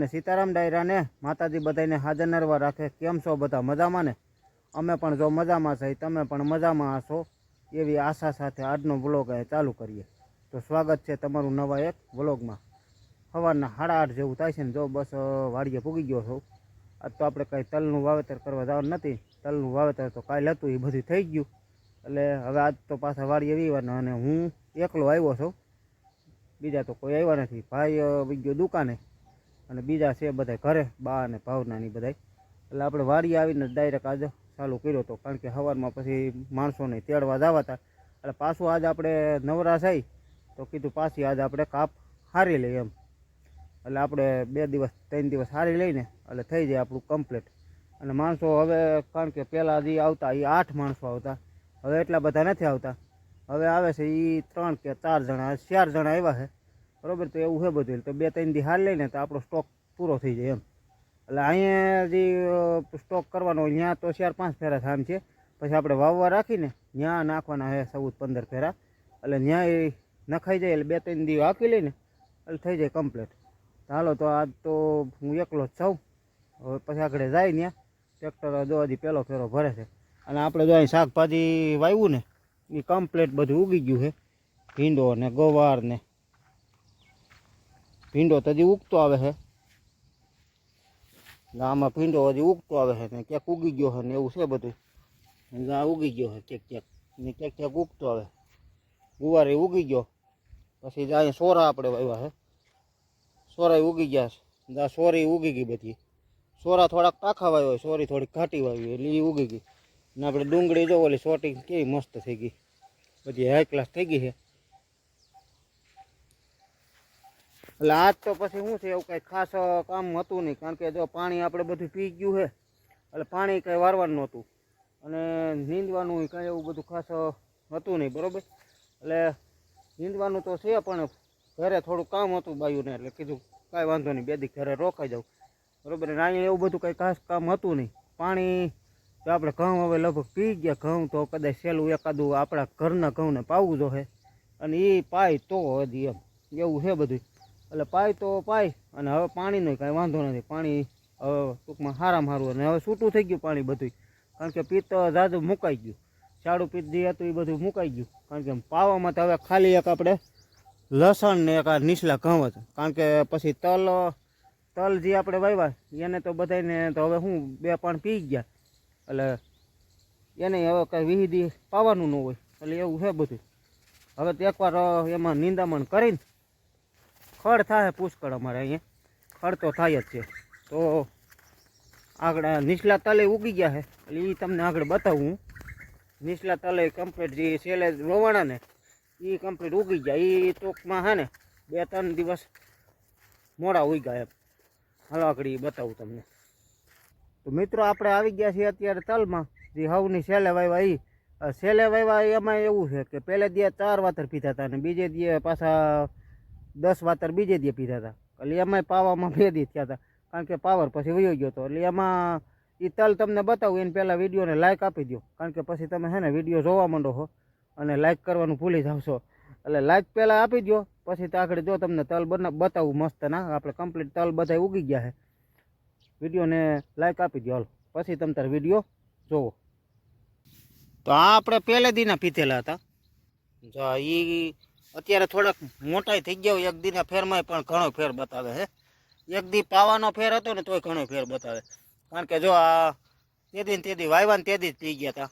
સીતારાम ડાયરા ને માતાજી બધાને હાજર નરવા રાખે। કેમ છો બધા? મજામાં ने? અમે પણ જો મજામાં છે, તમે પણ મજામાં હશો એવી આશા સાથે આજનો વ્લોગ ચાલુ કરીએ। તો સ્વાગત છે તમારું નવા એક વ્લોગમાં। સવારના 8:30 જેવું થાય છે ને જો બસ વાડીએ પૂગી ગયો છું। આજ તો આપણે કાંઈ તલનું વાવેતર કરવા જવાનું નથી। તલનું વાવેતર તો કાલે હતું એ બધું થઈ ગયું, એટલે હવે આજ તો પાછા વાડીએ વિવાના અને હું એકલો આવ્યો છું। બીજા તો કોઈ આવ્યા નથી। ભાઈ ગયો દુકાને અને બીજા છે બધા ઘરે, બા અને ભાવના ની બધા। એટલે આપણે વાડીએ આવીને ડાયરેક્ટ આજે ચાલુ કર્યો હતો, કારણ કે સવારમાં પછી માણસોને તેડવા જવા હતા। એટલે પાછું આજે આપણે નવરા થઈ તો કીધું પાછી આજે આપણે કાપ હારી લઈએ એમ। એટલે આપણે 2 દિવસ 3 દિવસ હારી લઈને એટલે થઈ જાય આપણું કમ્પ્લીટ। અને માણસો હવે, કારણ કે પહેલાં જે આવતા એ 8 માણસો આવતા, હવે એટલા બધા નથી આવતા। હવે આવે છે એ 3 કે 4 જણા, 4 જણા આવ્યા છે બરાબર। તો એવું છે બધું, તો 2-3 દી હાર લઈને તો આપણો સ્ટોક પૂરો થઈ જાય એમ। એટલે અહીંયા જે સ્ટોક કરવાનો હોય ત્યાં તો 4-5 ફેરા થામ છે, પછી આપણે વાવવા રાખીને ત્યાં નાખવાના છે 14-15 ફેરા। એટલે ત્યાં એ નખાઈ જાય એટલે 2-3 દી હાંકી લઈને એટલે થઈ જાય કમ્પ્લીટ। હાલો તો આજ તો હું એકલો જ છું। હવે પછી આગળ જાય ત્યાં ટ્રેક્ટર જો હજી પહેલો ફેરો ભરે છે। અને આપણે જો અહીં શાકભાજી વાવ્યું ને એ કમ્પ્લીટ બધું ઉગી ગયું છે। ભીંડો ને ગવાર ને ભીંડો તો હજી ઉગતો આવે છે, આમાં ભીંડો હજી ઉગતો આવે છે ને ક્યાંક ઉગી ગયો છે ને એવું છે બધું। આ ઉગી ગયો છે ક્યાંક ક્યાંક ને ક્યાંક ક્યાંક ઉગતો આવે। ગુવારે ઉગી ગયો, પછી અહીંયા સોરા આપણે વાવ્યા છે, સોરા ઉગી ગયા છે। આ સોરી ઉગી ગઈ બધી, સોરા થોડાક ટાંખા વાવ્યા હોય, સોરી થોડીક ઘાટી વાવી એટલે એ ઉગી ગઈ। ને આપણે ડુંગળી જો ઓલી સોટી કેવી મસ્ત થઈ ગઈ, બધી હાઈ ક્લાસ થઈ ગઈ છે। એટલે આજ તો પછી શું છે, એવું કંઈ ખાસ કામ હતું નહીં, કારણ કે જો પાણી આપણે બધું પી ગયું છે એટલે પાણી કંઈ વારવાનું નહોતું અને નીંદવાનું કંઈ એવું બધું ખાસ હતું નહીં બરાબર। એટલે નીંદવાનું તો છે પણ ઘરે થોડું કામ હતું બાયુને, એટલે કીધું કાંઈ વાંધો નહીં 2 દી ઘરે રોકાઈ જાઉં બરાબર। અને અહીંયા એવું બધું કંઈ ખાસ કામ હતું નહીં। પાણી તો આપણે ઘઉં હવે લગભગ પી ગયા, ઘઉં તો કદાચ સહેલું એકાદું આપણા ઘરના ઘઉંને પાવું જોઈએ, અને એ પાય તો હજી એમ એવું છે બધું। એટલે પાય તો પાય, અને હવે પાણીનો કાંઈ વાંધો નથી। પાણી હવે ટૂંકમાં સારામાં સારું, અને હવે છૂટું થઈ ગયું પાણી બધું, કારણ કે પિત્ત જાજુ મુકાઈ ગયું, સાડું પિત્ત જે હતું એ બધું મુકાઈ ગયું। કારણ કે પાવામાં તો હવે ખાલી એક આપણે લસણ ને એક આ નીચલા ઘઉં જ, કારણ કે પછી તલ જે આપણે વાવ્યા એને તો બધાને તો હવે શું 2 પાણ પી ગયા, એટલે એને હવે કાંઈ વિહિદી પાવાનું ન હોય, એટલે એવું છે બધું। હવે તો એકવાર એમાં નિંદામણ કરીને ખડ થાય પુષ્કળ, અમારે અહીંયા ખડ તો થાય જ છે। તો આગળ નીચલા તલે ઉગી ગયા છે, એટલે એ તમને આગળ બતાવું। નીચલા તલે કમ્પ્લીટ જે છેલ્લે રોવાણા ને એ કમ્પ્લીટ ઉગી ગયા, એ ટૂંકમાં છે ને 2-3 દિવસ મોડા ઉગ્યા એમ। હાલો આગળ એ બતાવું તમને। તો મિત્રો આપણે આવી ગયા છીએ અત્યારે તલમાં, જે હવની છેલ્લે વાવ્યા એ છેલ્લે વાવ્યા એમાં એવું છે કે પહેલે દી 4 વાતર પીધા હતા, અને બીજે દી પાછા 10 વાતર બીજે દી પીધા હતા। એટલે એમાંય પાવામાં 2 દી થયા હતા, કારણ કે પાવર પછી વયો ગયો હતો। એટલે એમાં એ તલ તમને બતાવું એને પહેલાં વિડીયોને લાઇક આપી દો, કારણ કે પછી તમે છે ને વિડીયો જોવા માંડો છો અને લાઇક કરવાનું ભૂલી જાવ છો। એટલે લાઇક પહેલાં આપી દો, પછી તો આગળ જો તમને તલ બતાવું મસ્ત ના, આપણે કમ્પ્લીટ તલ બધા ઉગી ગયા છે। વિડીયોને લાઇક આપી દો, હાલો પછી તમે તાર વિડીયો જોવો। તો આ આપણે પહેલે દીના પીધેલા હતા, જો એ અત્યારે થોડાક મોટાઈ થઈ ગયા હોય, એક દીના ફેરમાં પણ ઘણો ફેર બતાવે છે। એક દી પાવાનો ફેર હતો ને તોય ઘણો ફેર બતાવે, કારણ કે જો આ તે દી વાવ્યા ને તે દી પી ગયા હતા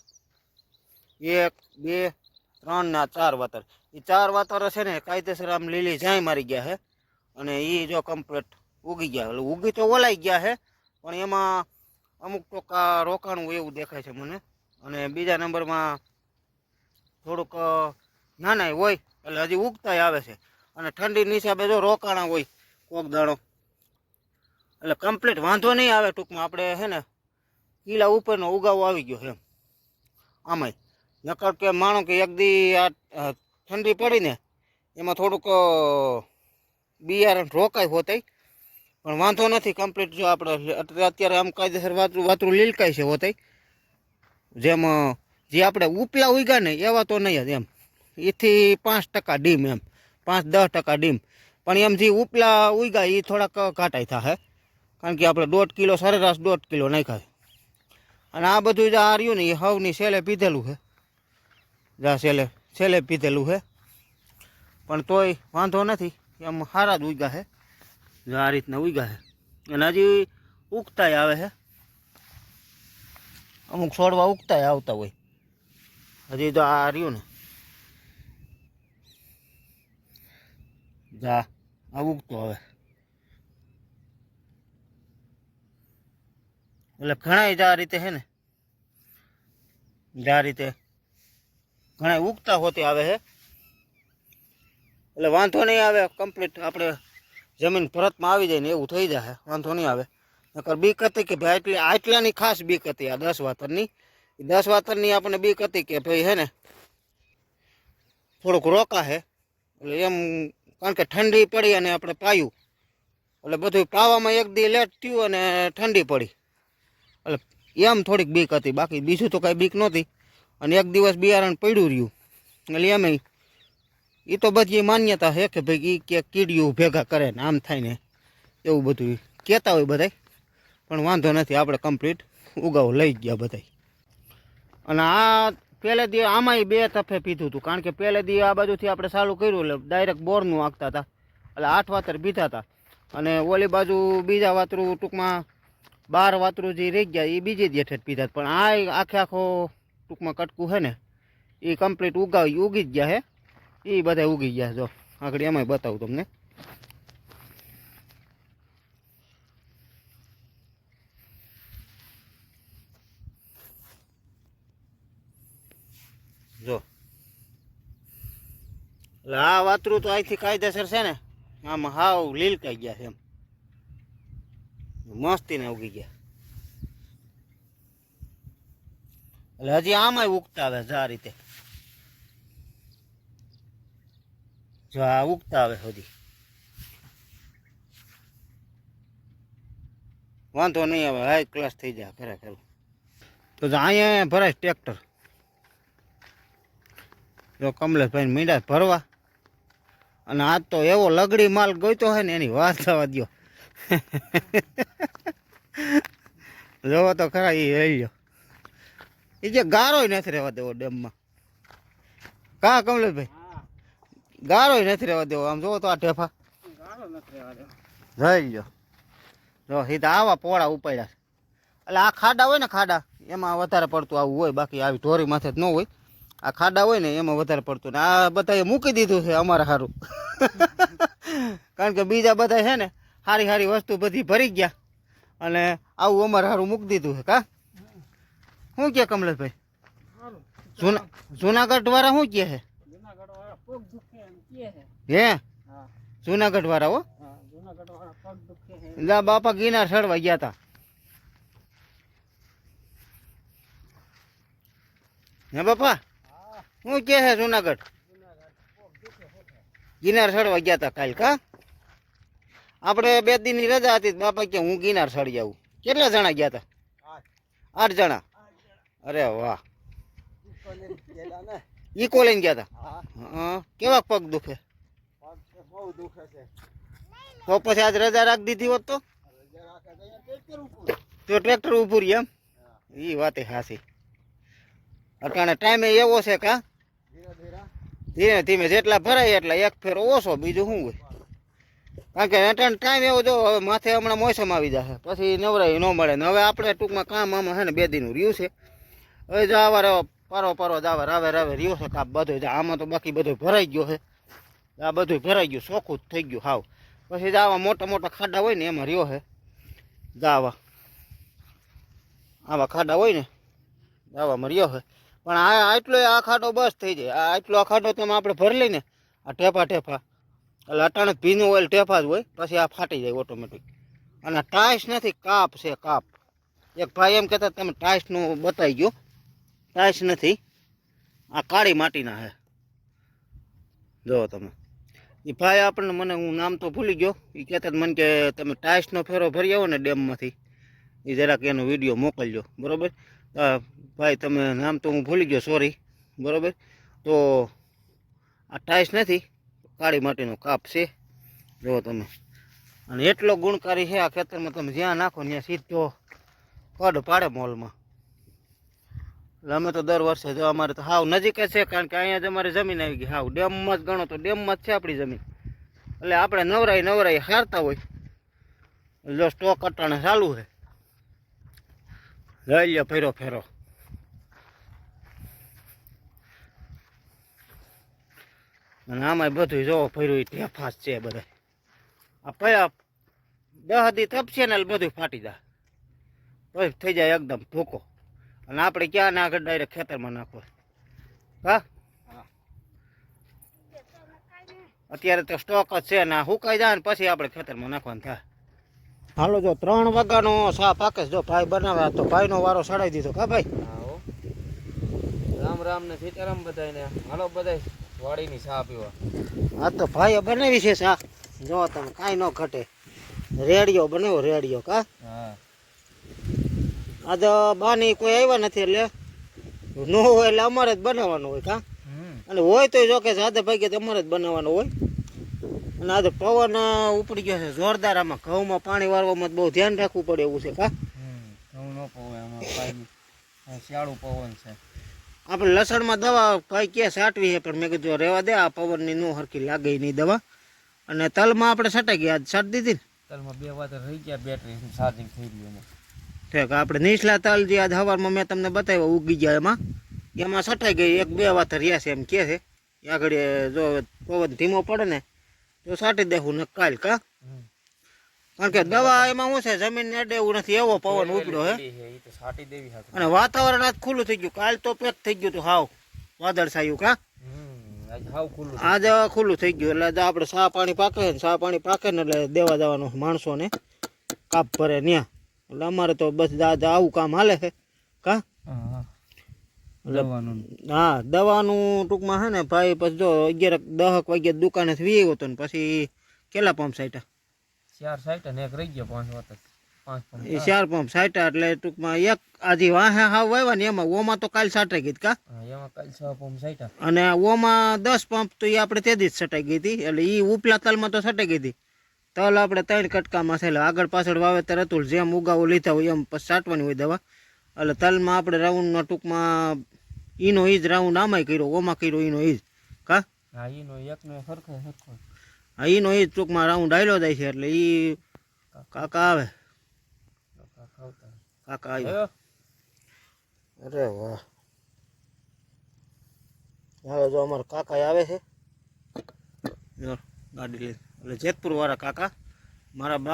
1, 2, 3 ને 4 વાતર। એ 4 વાતર છે ને કાયદેસર આમ લીલી જાય મારી ગયા છે, અને એ જો કમ્પ્લીટ ઉગી ગયા। એટલે ઉગી તો ઓલાઈ ગયા છે, પણ એમાં અમુક ટોકા રોકાણું એવું દેખાય છે મને। અને બીજા નંબરમાં થોડુંક નાના હોય એટલે હજી ઉગતા આવે છે, અને ઠંડીની હિસાબે જો રોકાણા હોય કોક દાણો, એટલે કમ્પ્લીટ વાંધો નહીં આવે। ટૂંકમાં આપણે છે ને કિલા ઉપરનો ઉગાવો આવી ગયો છે એમ આમાંય। નકર કે માનો કે એક દી આ ઠંડી પડી ને એમાં થોડુંક બિયારણ રોકાય હોતાય, પણ વાંધો નથી કમ્પ્લીટ। જો આપણે અત્યારે આમ કાયદેસર વાતરું લીલકાય છે હોતાય, જેમ જે આપણે ઉપલા ઉગ્યા ને એવા તો નહીં જ એમ, એથી 5% ડીમ એમ, 5-10% ડીમ। પણ એમ જે ઉપલા ઉગ્યા એ થોડાક ઘાટાઈ થાય, કારણ કે આપણે 1.5 કિલો સરેરાશ 1.5 કિલો નાખ્યા. અને આ બધું જે આ રહ્યું ને એ હવની સેલે પીધેલું છે, જા સેલે પીધેલું છે, પણ તોય વાંધો નથી, એમ સારા જ ઉગ્યા છે. જો આ રીતના ઉગ્યા છે. અને હજી ઉગતાય આવે છે, અમુક છોડવા ઉગતાય આવતા હોય. હજી તો આ રહ્યું ને જા આ ઉગતો હવે. એટલે ઘણા જ આ રીતે છે ને, આ રીતે ઘણા ઉગતા હોતી આવે છે. એટલે વાંધો નહીં આવે, કમ્પ્લીટ આપણે જમીન ભરતમાં આવી જાય ને એવું થઈ જાય, વાંધો નહીં આવે. નકર બીક હતી કે ભાઈ આટલાની ખાસ બીક હતી આ 10 વાતરની. 10 વાતરની આપણને બીક હતી કે ભાઈ હે ને થોડુંક રોકા છે. એટલે એમ કારણ કે ઠંડી પડી અને આપણે પાયું, એટલે બધું પાવામાં એક દી લેટ થયું અને ઠંડી પડી, એટલે એમ થોડીક બીક હતી. બાકી બીજું તો કાંઈ બીક નહોતી. અને એક દિવસ બિયારણ પડ્યું રહ્યું એટલે એમ એ તો બધી માન્યતા છે કે ભાઈ એ કે કીડીયું ભેગા કરે ને આમ થાય ને એવું બધું કહેતા હોય બધાય. પણ વાંધો નથી, આપણે કમ્પ્લીટ ઉગાવ લઈ ગયા બધાય. અને આ પહેલે દી આમાંય 2 તફે પીધું હતું, કારણ કે પહેલે દી આ બાજુથી આપણે ચાલુ કર્યું એટલે ડાયરેક્ટ બોરનું આંકતા હતા, એટલે 8 વાતર પીધા હતા. અને ઓલી બાજુ બીજા વાતરું ટૂંકમાં 12 વાતરું જે રહી ગયા એ બીજી જ હેઠે પીધા. પણ આ આખો ટૂંકમાં કટકું છે ને એ કમ્પ્લીટ ઉગી જ ગયા છે. એ બધા ઉગી ગયા. જો આગળ એમાંય બતાવું તમને. જો એટલે આ વાતરું તો અહીંથી કાયદેસર છે ને આમ હાવ લીલકાઈ ગયા છે, એમ મસ્તીને ઉગી ગયા. એટલે હજી આમાંય ઉગતા આવે છે આ રીતે. જો આ ઉગતા આવે હજી, વાંધો નહીં આવે, હાઈ ક્લાસ થઈ જાય ખરેખર. તો અહીંયા ભરાય ટ્રેક્ટર. જો કમલેશભાઈ મીંડા ભરવા, અને આજ તો એવો લગડી માલ ગોઈતો હોય ને એની વાત થવા દો. જોવો તો ખરા એ લઈ લો. એ જે ગારોય નથી રહેવા દેવો ડેમમાં. કા કમલેશભાઈ ગારોય નથી રહેવા દેવો. આમ જોવો તો આ ઢેફા જઈ લો. જો સીધા આવા પોળા ઉપાડ્યા. એટલે આ ખાડા હોય ને, ખાડા એમાં વધારે પડતું આવું હોય, બાકી આવી ઢોરી માથે જ ન હોય. આ ખાડા હોય ને એમાં વધારે પડતું. ને આ બધાએ મૂકી દીધું છે અમારે સારું. કારણ કે બીજા બધા છે ને સારી સારી વસ્તુ બધી ભરી ગયા, અને આવું અમારે સારું મૂકી દીધું છે. કા શું કે કમલેશભાઈ? જુનાગઢ વાળા શું કે છે? હે જુનાગઢ વાળા હો, બાપા ગિરનાર ચડવા ગયા હતા. હે બાપા શું કે છે જુનાગઢ? ગિરનાર ચડવા ગયા હતા કાલ. કા આપણે 2 દિનની રજા હતી, બાપા કે હું ગિરનાર ચડી જાઉં. કેટલા જણા ગયા હતા? 8 જણા. અરે વાહ. ઈકો લઈને ગયા હતા. હા કેવા પગ દુખે? તો પછી આજ રજા રાખી દીધી હોત તો ટ્રેક્ટર ઉભું રહી એમ. એ વાત હાસી. અટાણે ટાઈમે એવો છે. કા ધીમે ધીમે જેટલા ભરાય એટલા એક ફેર ઓછો, બીજું શું હોય. કારણ કે અટાણે ટાઈમ એવો જો હવે માથે હમણાં મોસમ આવી જશે પછી નવરાઈ ન મળે. ને હવે આપણે ટૂંકમાં કામ આમાં છે ને 2 દિનનું રહ્યું છે. હવે જો આવા પારો જાવા રાવે રહ્યો છે કાપ બધું. આમાં તો બાકી બધું ભરાઈ ગયો છે. આ બધું ભરાઈ ગયું, ચોખ્ખું થઈ ગયું હાવ. પછી જ આવા મોટા મોટા ખાડા હોય ને એમાં રહ્યો છે. આવા ખાડા હોય ને આવામાં રહ્યો છે. પણ આટલો આ ખાડો બસ થઈ જાય. આટલો આ ખાડો તમે આપણે ભરી લઈને આ ઠેફા એટલે અટાણે ભીનું ઓઇલ ઠેફા જ હોય, પછી આ ફાટી જાય ઓટોમેટિક. અને ટાઈસ નથી, કાપ છે કાપ. એક ભાઈ એમ કહેતા તમે ટાઈસનું બતાવી ગયો, ટાઈસ નથી, આ કાળી માટીના છે. જો તમે એ ભાઈ આપણને મને હું નામ તો ભૂલી ગયો, એ કહેતા મને કે તમે ટાઈસનો ફેરો ભરી આવો ને ડેમમાંથી, એ જરાક એનો વિડીયો મોકલજો. બરાબર ભાઈ, તમે નામ તો હું ભૂલી ગયો, સોરી. બરાબર, તો આ ટાઈસ નથી, કાળી માટીનો કાપ છે. જો તમે અને એટલો ગુણકારી છે આ ખેતરમાં, તમે જ્યાં નાખો ત્યાં સીધો કડ પાડે મોલમાં. એટલે અમે તો દર વર્ષે જો અમારે તો હાવ નજીક જ છે, કારણ કે અહીંયા જ અમારી જમીન આવી ગઈ હાવ ડેમમાં જ ગણો તો ડેમમાં જ છે આપણી જમીન. એટલે આપણે નવરાઈ હારતા હોય. જો સ્ટોક અટાણે ચાલુ છે, લઈ લ્યો ફેરો ફેરો. અને આમાં બધું જોવો ફર્યું ઢેફાસ છે બધા. આ પયા 10 દી તપશે ને એટલે બધું ફાટી જાય, પછી થઈ જાય એકદમ ભૂકો. અને આપણે ક્યાં ના આગળ ડાયરેક્ટ ખેતરમાં નાખો. હા અત્યારે તો સ્ટોક જ છે ને સુકાઈ જાય ને પછી આપણે ખેતરમાં નાખવાનું થાય. હાલો જો 3 વાગ્યાનો સા પાકે જો ભાઈ બનાવ્યા તો ભાઈનો વારો સડાઈ દીધો. કા ભાઈ? રામ રામ ને સીતારામ બધાને. હાલો બધા વાડીની ચા પીવા. હા તો ભાઈએ બનાવી છે સા, જો તમે કાંઈ ન ઘટે. રેડિયો બનાવ્યો રેડિયો. કા આજે બાની કોઈ આવ્યા નથી એટલે નો હોય એટલે અમારે જ બનાવવાનું હોય. કા અને હોય તો જો કે સાદે ભાઈ તમારે જ બનાવવાનું હોય. અને આજે પવન ઉપડી ગયો છે જોરદાર. આમાં ઘઉંમાં પાણી વાળવામાં બહુ ધ્યાન રાખવું પડે એવું છે. કા ઘઉં ન પવે આમાં, શિયાળું પવન છે. આપણે લસણમાં દવા ભાઈ કે છાંટવી છે, પણ મેં કીધું રહેવા દે, આ પવનની નો હરખી લાગે નહીં દવા. અને તલમાં આપણે છટાઈ ગયા, આજ છાંટી દીધી ને તલમાં 2 વાર રહી ગયા, બેટરી ચાર્જિંગ થઈ ગયું. ઠીક. આપણે નીચલા તલ જે આજ સવારમાં મેં તમને બતાવ્યા ઉગી ગયા એમાં છટાઈ ગઈ. 1-2 વાર રહ્યા છે એમ કે છે. આગળ જો પવન ધીમો પડે ને તો છાંટી દેવું ને કાલ. કા કારણ કે દવા એમાં શું છે જમીન અડે એવું નથી, એવો પવન ઉપડ્યો હે. અને વાતાવરણ આજ ખુલ્લું થઈ ગયું. કાલ તો પેક થઈ ગયું હતું હાવ વાદળ છાયું. કા આજે ખુલ્લું થઈ ગયું. એટલે આપણે સા પાણી પાકે ને, સા પાણી પાકે ને એટલે દેવા જવાનું માણસોને કાપ ભરે ન્યા. એટલે અમારે તો બસ આવું કામ હાલે છે. કા હા દવાનું ટૂંકમાં છે ને ભાઈ. પછી જો 11-10 વાગે દુકાને વી આવ્યો હતો ને પછી કેટલા પંપ સાઈટા? 4 સાઈટા ને એક રહી ગયો 5 વખત. 5 પંપ એ 4 પંપ સાઈટા. એટલે ટૂંકમાં એક આજે વાહે હાવ વાવ્યા ને એમાં ઓમાં તો કાલ છાંટાઈ ગઈ. કા એમાં કાલ 6 પંપ સાઈટા. અને ઓમાં 10 પંપ તો એ આપણે તે દી જ છટાઈ ગઈ હતી. એટલે એ ઉપલા તલમાં તો છટાઈ ગઈ હતી. તલ આપણે 3 કટકામાં છે. આગળ પાછળ વાવેતર હતું, જેમ ઉગાવો લીધા હોય એમ પછી છાંટવાની હોય દવા. એટલે તલમાં આપણે રાઉન્ડનો ટૂંકમાં ઈનો ઈજ રાઉન્ડ આમાંય કર્યો, ઓમાં કર્યો ઈનો ઈજ. કા હા ઈનો એકનો સરખો. હા ઈનો ઈજ ટૂંકમાં રાઉન્ડ આવેલો જાય છે. એટલે ઈ કાકા આવે. કાકા આવ્યો. અરે વાહ. હવે જો અમારા કાકા આવે છે ગાડી લઈ. એટલે જેતપુર વાળા કાકા મારા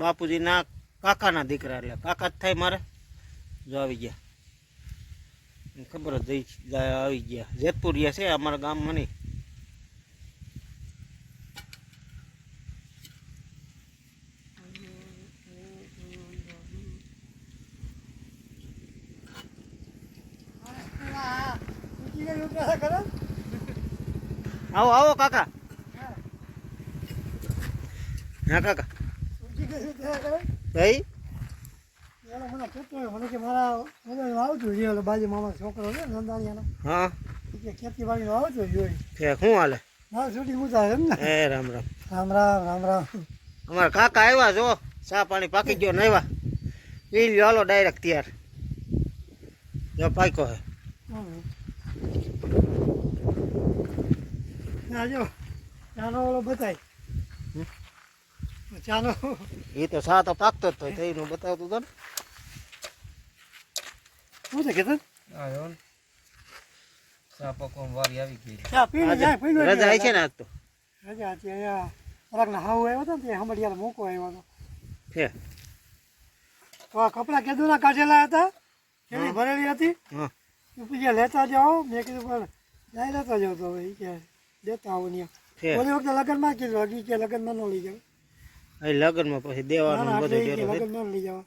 બાપુજીના કાકાના દીકરા. એટલે કાકા જ થાય મારે. જો આવી ગયા, ખબર જ આવી ગયા. જેતપુરિયા છે અમારા ગામમાં નહીં. આવો આવો કાકા. હા કાકા ભાઈ મને કે મારા આવતું રહ્યો બાજુ મામા છોકરો છે નંદાણીયાનો. હા ખેતીવાડીનો આવતું જોઈ. શું હાલે? મારું શૂટિંગ ઉતારે એમ ને. એ રામ રામ. રામ રામ રામ રામ. અમારા કાકા આવ્યા જો ચા પાણી પાકી ગયો ને આવ્યા. પી લ્યો હાલો ડાયરેક્ટ તૈયાર. જો પાક્યો હે. જો ચાનો ઓલો બતાય ચાનો. એ તો સા તો પાકતો જ તો એનું બતાવતું હતું ને. શું છે કેતન? ચા પકવામાં વારી આવી ગઈ. ચા પીને જાય પીને રજા આવી છે ને આજ તો. રજા હતી અહીંયા પરાકના હાવ આવ્યો હતો ને તે હમડિયાનો મોકો આવ્યો હતો. છે તો આ કપડાં કેદુના કાઢેલા હતા, કેવી ભરેલી હતી. હા પછી લેતા જાઓ. મેં કીધું પણ જાય લેતા જાઓ તો ભાઈ કે દેતા આવો ત્યાં. ઓલી વખતે લગ્નમાં કીધું હજી કે લગ્નમાં ન લઈ જાવ. લગ્નમાં પછી દેવાનું બધું લગ્નમાં લઈ જવા.